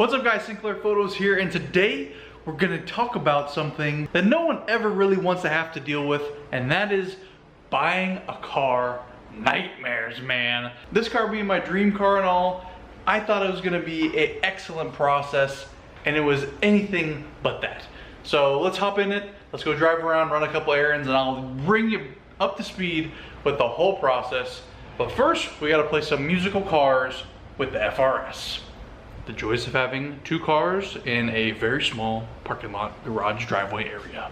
What's up guys, Sinclair Photos here, and today we're gonna talk about something that no one ever really wants to have to deal with, and that is buying a car nightmares, man. This car being my dream car and all, I thought it was gonna be an excellent process, and it was anything but that. So let's hop in it, let's go drive around, run a couple errands, and I'll bring you up to speed with the whole process. But first, we gotta play some musical cars with the FRS. The joys of having two cars in a very small parking lot, garage, driveway area.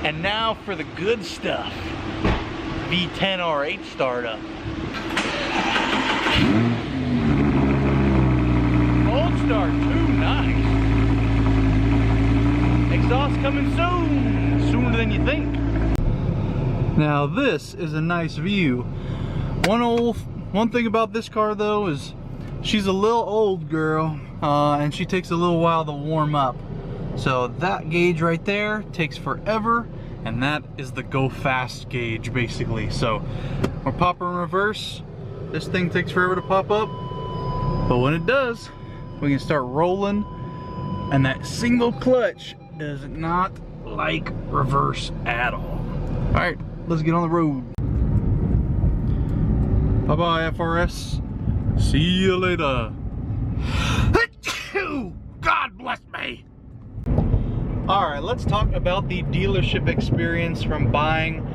And now for the good stuff. V10 R8 startup. Cold start too, nice. Exhaust coming soon, sooner than you think. Now this is a nice view. One thing about this car though is she's a little old girl, and she takes a little while to warm up. So that gauge right there takes forever, and that is the go fast gauge basically. So we're popping in reverse. This thing takes forever to pop up, but when it does, we can start rolling, and that single clutch does not like reverse at all. All right, let's get on the road. Bye-bye, FRS. See you later. God bless me. All right, let's talk about the dealership experience from buying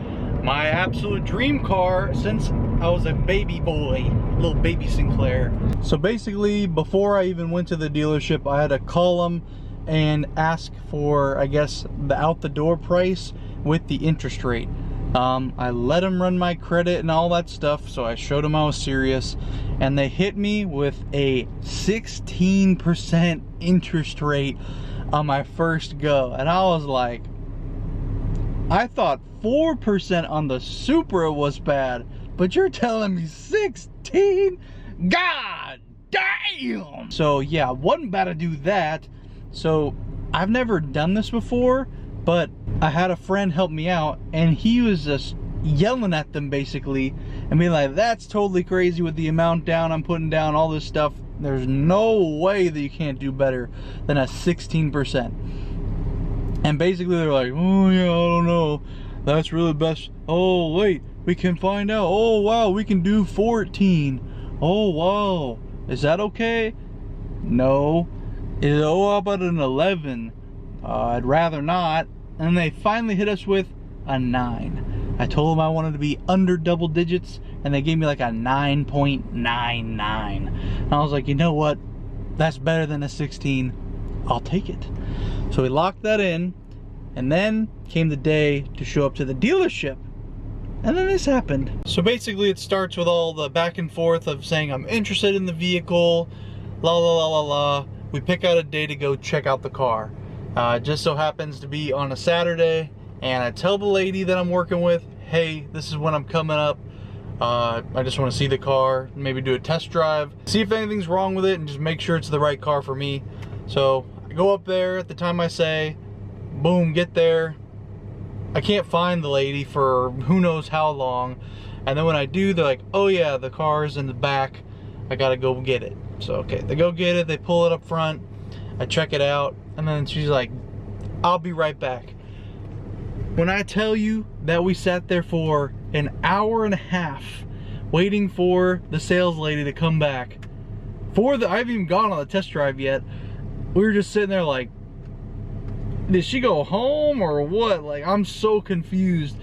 my absolute dream car since I was a baby boy, little baby Sinclair. So basically, before I even went to the dealership, I had to call them and ask for, I guess, the out the door price with the interest rate. I let them run my credit and all that stuff, so I showed them I was serious, and they hit me with a 16% interest rate on my first go. And I was like, I thought 4% on the Supra was bad, but you're telling me 16? God damn! So yeah, wasn't about to do that. So I've never done this before, but I had a friend help me out, and he was just yelling at them basically and being like, that's totally crazy with the amount down I'm putting down, all this stuff. There's no way that you can't do better than a 16%. And basically they're like, oh yeah, I don't know, that's really best. Oh wait, we can find out. Oh wow, we can do 14. Oh wow, is that okay? No. Oh, how about an 11? I'd rather not. And they finally hit us with a 9. I told them I wanted to be under double digits, and they gave me like a 9.99. And I was like, you know what? That's better than a 16. I'll take it. So we locked that in, and then came the day to show up to the dealership. And then this happened. So basically it starts with all the back and forth of saying I'm interested in the vehicle, la la la la la. We pick out a day to go check out the car. It just so happens to be on a Saturday, and I tell the lady that I'm working with, hey, this is when I'm coming up. I just want to see the car, maybe do a test drive, see if anything's wrong with it, and just make sure it's the right car for me. So I go up there at the time I say, boom, get there. I can't find the lady for who knows how long. And then when I do, they're like, oh yeah, the car's in the back. I gotta go get it. So okay, they go get it, they pull it up front, I check it out, and then she's like, I'll be right back. When I tell you that we sat there for an hour and a half waiting for the sales lady to come back, I haven't even gone on the test drive yet. We were just sitting there like, did she go home or what? Like, I'm so confused,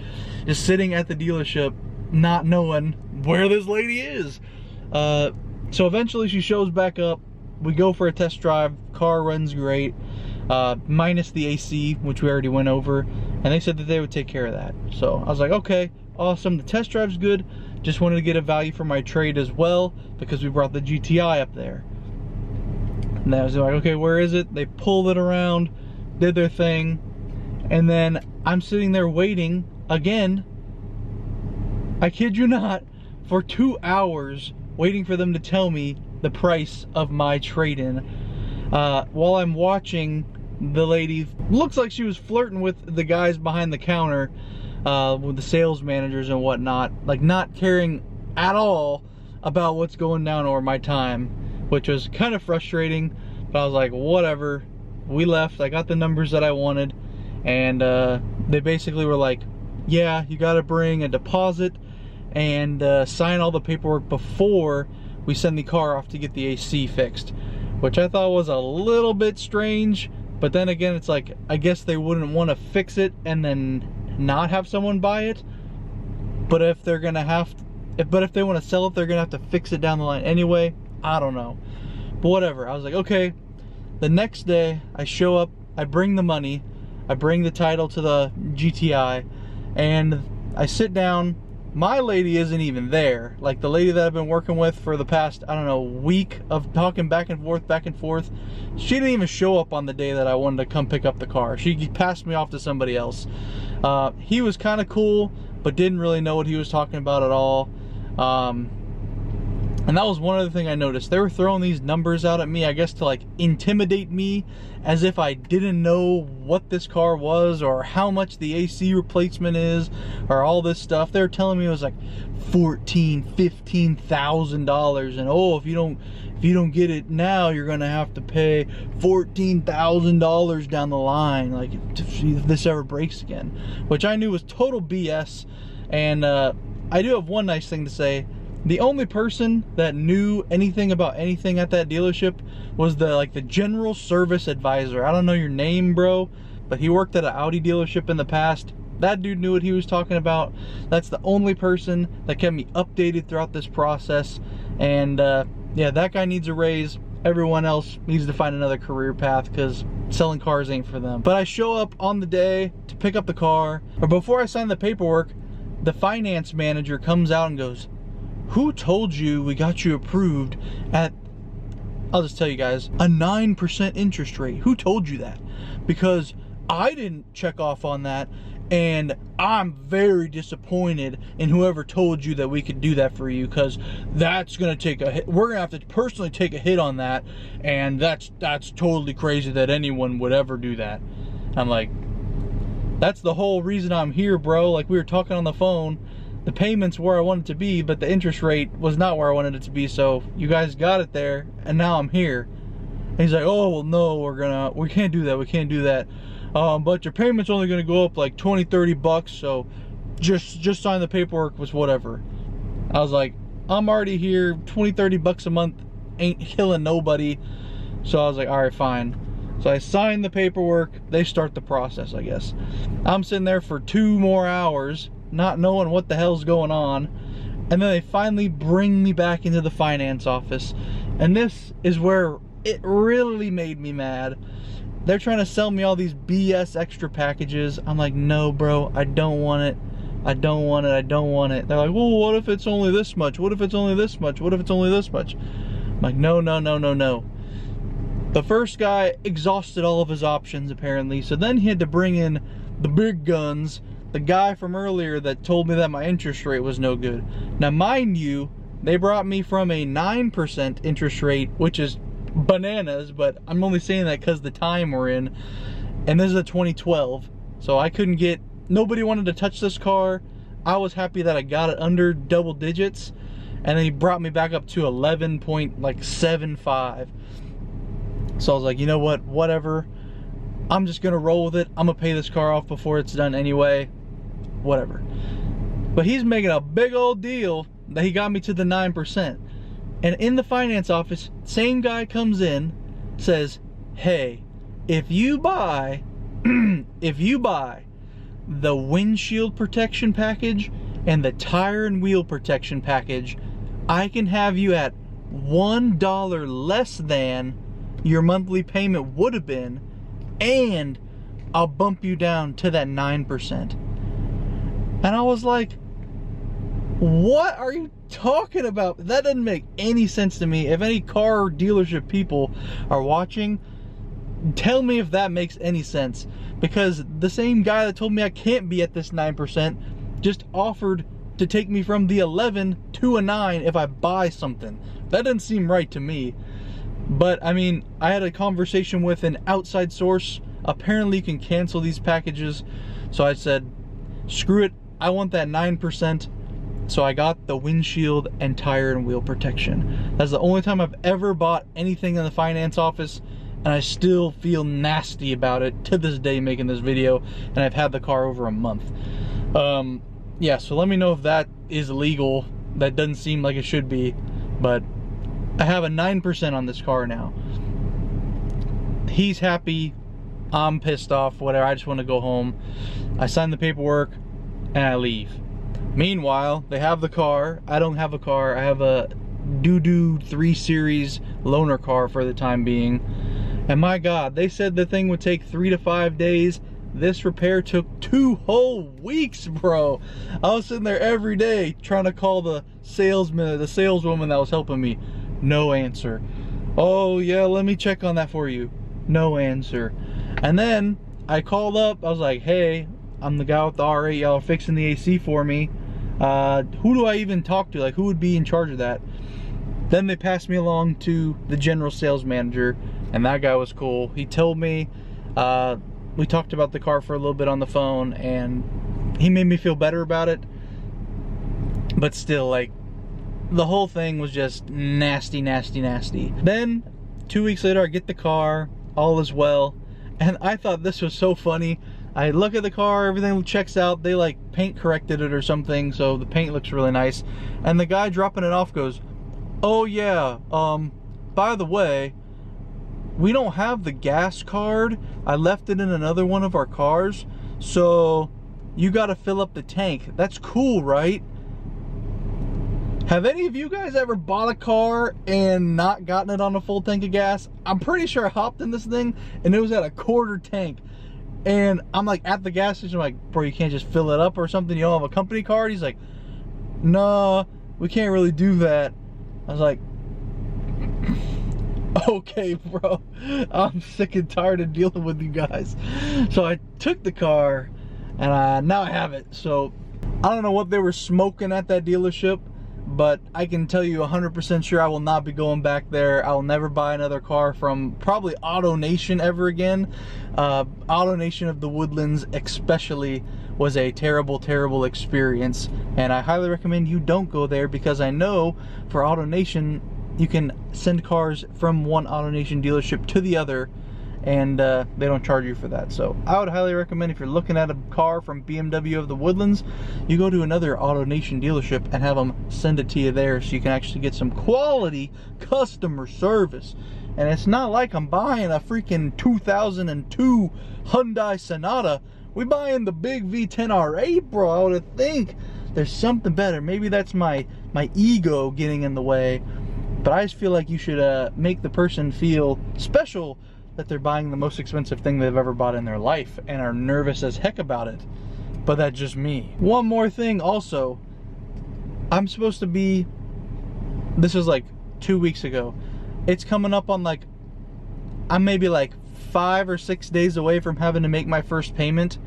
just sitting at the dealership not knowing where this lady is. So eventually she shows back up, we go for a test drive, car runs great, minus the AC, which we already went over, and they said that they would take care of that. So I was like, okay, awesome, the test drive's good, just wanted to get a value for my trade as well, because we brought the GTI up there. And I was like, okay, where is it? They pulled it around, did their thing, and then I'm sitting there waiting again, I kid you not, for 2 hours waiting for them to tell me the price of my trade-in. While I'm watching the lady, looks like she was flirting with the guys behind the counter, with the sales managers and whatnot, like not caring at all about what's going down or my time, which was kind of frustrating, but I was like, whatever. We left, I got the numbers that I wanted, and they basically were like, yeah, you gotta bring a deposit and sign all the paperwork before we send the car off to get the AC fixed, which I thought was a little bit strange. But then again, it's like, I guess they wouldn't want to fix it and then not have someone buy it. But if they're gonna have, if they want to sell it, they're gonna have to fix it down the line anyway. I don't know, but whatever. I was like, okay. The next day, I show up, I bring the money, I bring the title to the GTI, and I sit down. My lady isn't even there. Like the lady that I've been working with for the past, I don't know, week of talking back and forth, she didn't even show up on the day that I wanted to come pick up the car. She passed me off to somebody else. He was kind of cool, but didn't really know what he was talking about at all. And that was one other thing I noticed. They were throwing these numbers out at me, I guess to like intimidate me, as if I didn't know what this car was or how much the AC replacement is or all this stuff. They were telling me it was like $14,000, $15,000, and oh, if you don't get it now, you're gonna have to pay $14,000 down the line, like if this ever breaks again, which I knew was total BS. And I do have one nice thing to say. The only person that knew anything about anything at that dealership was the general service advisor. I don't know your name, bro, but he worked at an Audi dealership in the past. That dude knew what he was talking about. That's the only person that kept me updated throughout this process. And yeah, that guy needs a raise. Everyone else needs to find another career path, because selling cars ain't for them. But I show up on the day to pick up the car, or before I sign the paperwork, the finance manager comes out and goes, "Who told you we got you approved at," I'll just tell you guys, "a 9% interest rate? Who told you that? Because I didn't check off on that, and I'm very disappointed in whoever told you that we could do that for you, because that's gonna take a hit. We're gonna have to personally take a hit on that, and that's totally crazy that anyone would ever do that." I'm like, that's the whole reason I'm here, bro. Like, we were talking on the phone. The payment's where I wanted it to be, but the interest rate was not where I wanted it to be, so you guys got it there, and now I'm here. And he's like, "Oh, well, no, we can't do that, but your payment's only gonna go up like 20-30 bucks, so just sign the paperwork," was whatever. I was like, I'm already here, 20-30 bucks a month ain't killing nobody. So I was like, all right, fine. So I signed the paperwork, they start the process, I guess. I'm sitting there for 2 more hours, not knowing what the hell's going on, and then they finally bring me back into the finance office. And this is where it really made me mad. They're trying to sell me all these BS extra packages. I'm like, no, bro, I don't want it. I don't want it. I don't want it. They're like, well, what if it's only this much? What if it's only this much? What if it's only this much? I'm like, no, no, no, no, no. The first guy exhausted all of his options, apparently, so then he had to bring in the big guns, the guy from earlier that told me that my interest rate was no good. Now, mind you, they brought me from a 9% interest rate, which is bananas, but I'm only saying that because the time we're in, and this is a 2012, so I couldn't get, nobody wanted to touch this car. I was happy that I got it under double digits, and then he brought me back up to 11.75. So I was like, you know what, whatever, I'm just gonna roll with it. I'm gonna pay this car off before it's done anyway, whatever. But he's making a big old deal that he got me to the 9%. And in the finance office, same guy comes in, says, hey, if you buy the windshield protection package and the tire and wheel protection package, I can have you at $1 less than your monthly payment would have been, and I'll bump you down to that 9%. And I was like, what are you talking about? That doesn't make any sense to me. If any car dealership people are watching, tell me if that makes any sense. Because the same guy that told me I can't be at this 9% just offered to take me from the 11 to a 9 if I buy something. That doesn't seem right to me. But I mean, I had a conversation with an outside source. Apparently you can cancel these packages. So I said, screw it, I want that 9%. So I got the windshield and tire and wheel protection. That's the only time I've ever bought anything in the finance office, and I still feel nasty about it to this day making this video, and I've had the car over a month. Yeah, so let me know if that is legal. That doesn't seem like it should be, but I have a 9% on this car now. He's happy, I'm pissed off, whatever, I just want to go home. I sign the paperwork and I leave. Meanwhile, they have the car. I don't have a car. I have a doo-doo 3 Series loaner car for the time being. And my God, they said the thing would take 3 to 5 days. This repair took 2 whole weeks, bro. I was sitting there every day trying to call the salesman, the saleswoman that was helping me. No answer. Oh yeah, let me check on that for you. No answer. And then I called up. I was like, hey, I'm the guy with the R8. Y'all are fixing the AC for me. Who do I even talk to? Like, who would be in charge of that? Then they passed me along to the general sales manager, and that guy was cool. He told me, we talked about the car for a little bit on the phone, and he made me feel better about it. But still, like, the whole thing was just nasty, nasty, nasty. Then 2 weeks later, I get the car, all is well, and I thought this was so funny. I look at the car, everything checks out. They like paint corrected it or something, so the paint looks really nice. And the guy dropping it off goes, oh yeah, by the way, we don't have the gas card. I left it in another one of our cars, so you gotta fill up the tank. That's cool, right? Have any of you guys ever bought a car and not gotten it on a full tank of gas? I'm pretty sure I hopped in this thing and it was at a quarter tank. And I'm like at the gas station, I'm like, bro, you can't just fill it up or something? You don't have a company card? He's like, no, we can't really do that. I was like, okay, bro, I'm sick and tired of dealing with you guys. So I took the car and now I have it. So I don't know what they were smoking at that dealership, but I can tell you 100% sure I will not be going back there. I'll never buy another car from probably AutoNation ever again. AutoNation of the Woodlands especially was a terrible, terrible experience, and I highly recommend you don't go there, because I know for AutoNation you can send cars from one AutoNation dealership to the other, and they don't charge you for that. So I would highly recommend, if you're looking at a car from BMW of the Woodlands, you go to another AutoNation dealership and have them send it to you there, so you can actually get some quality customer service. And it's not like I'm buying a freaking 2002 Hyundai Sonata. We buying the big V10 R8, bro. I would think there's something better. Maybe that's my ego getting in the way, but I just feel like you should make the person feel special that they're buying the most expensive thing they've ever bought in their life and are nervous as heck about it. But that's just me. One more thing also, I'm supposed to be, this was like 2 weeks ago, it's coming up on like, I'm maybe like 5 or 6 days away from having to make my first payment,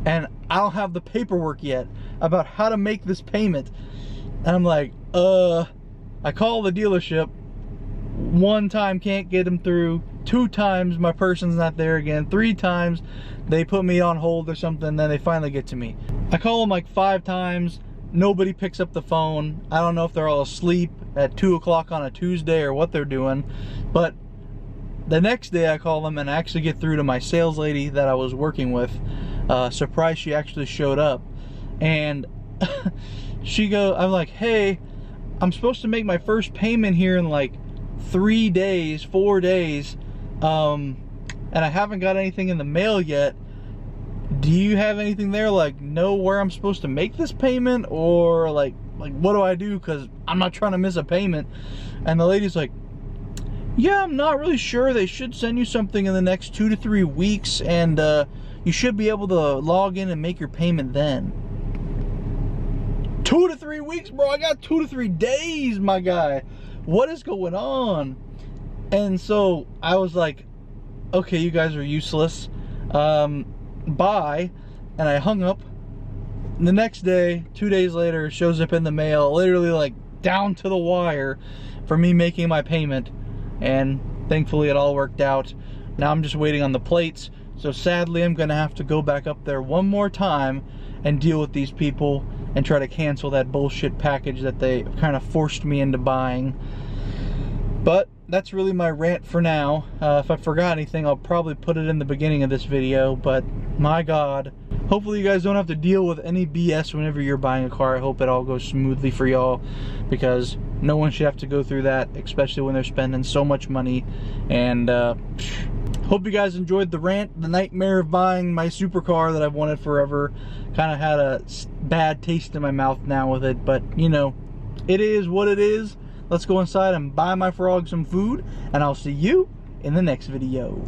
and I don't have the paperwork yet about how to make this payment. And I'm like, I call the dealership, 1 time can't get them through, 2 times my person's not there again, 3 times they put me on hold or something, then they finally get to me. I call them like 5 times, nobody picks up the phone. I don't know if they're all asleep at 2 o'clock on a Tuesday or what they're doing, but the next day I call them and I actually get through to my sales lady that I was working with. Surprised she actually showed up, and I'm like, hey, I'm supposed to make my first payment here in like 3 days, 4 days, and I haven't got anything in the mail yet. Do you have anything there, like, know where I'm supposed to make this payment, or like what do I do, because I'm not trying to miss a payment? And the lady's like, yeah, I'm not really sure. They should send you something in the next 2 to 3 weeks, and you should be able to log in and make your payment then. 2 to 3 weeks, bro. I got 2 to 3 days, my guy. What is going on? And so I was like, okay, you guys are useless. Bye. And I hung up. the next day, 2 days later, it shows up in the mail, literally like down to the wire for me making my payment. And thankfully it all worked out. Now I'm just waiting on the plates. So sadly, I'm gonna have to go back up there one more time and deal with these people and try to cancel that bullshit package that they kind of forced me into buying. But that's really my rant for now. If I forgot anything, I'll probably put it in the beginning of this video, but my God. Hopefully you guys don't have to deal with any BS whenever you're buying a car. I hope it all goes smoothly for y'all, because no one should have to go through that, especially when they're spending so much money. And hope you guys enjoyed the rant, the nightmare of buying my supercar that I've wanted forever. Kind of had a bad taste in my mouth now with it, but you know, it is what it is. Let's go inside and buy my frog some food, and I'll see you in the next video.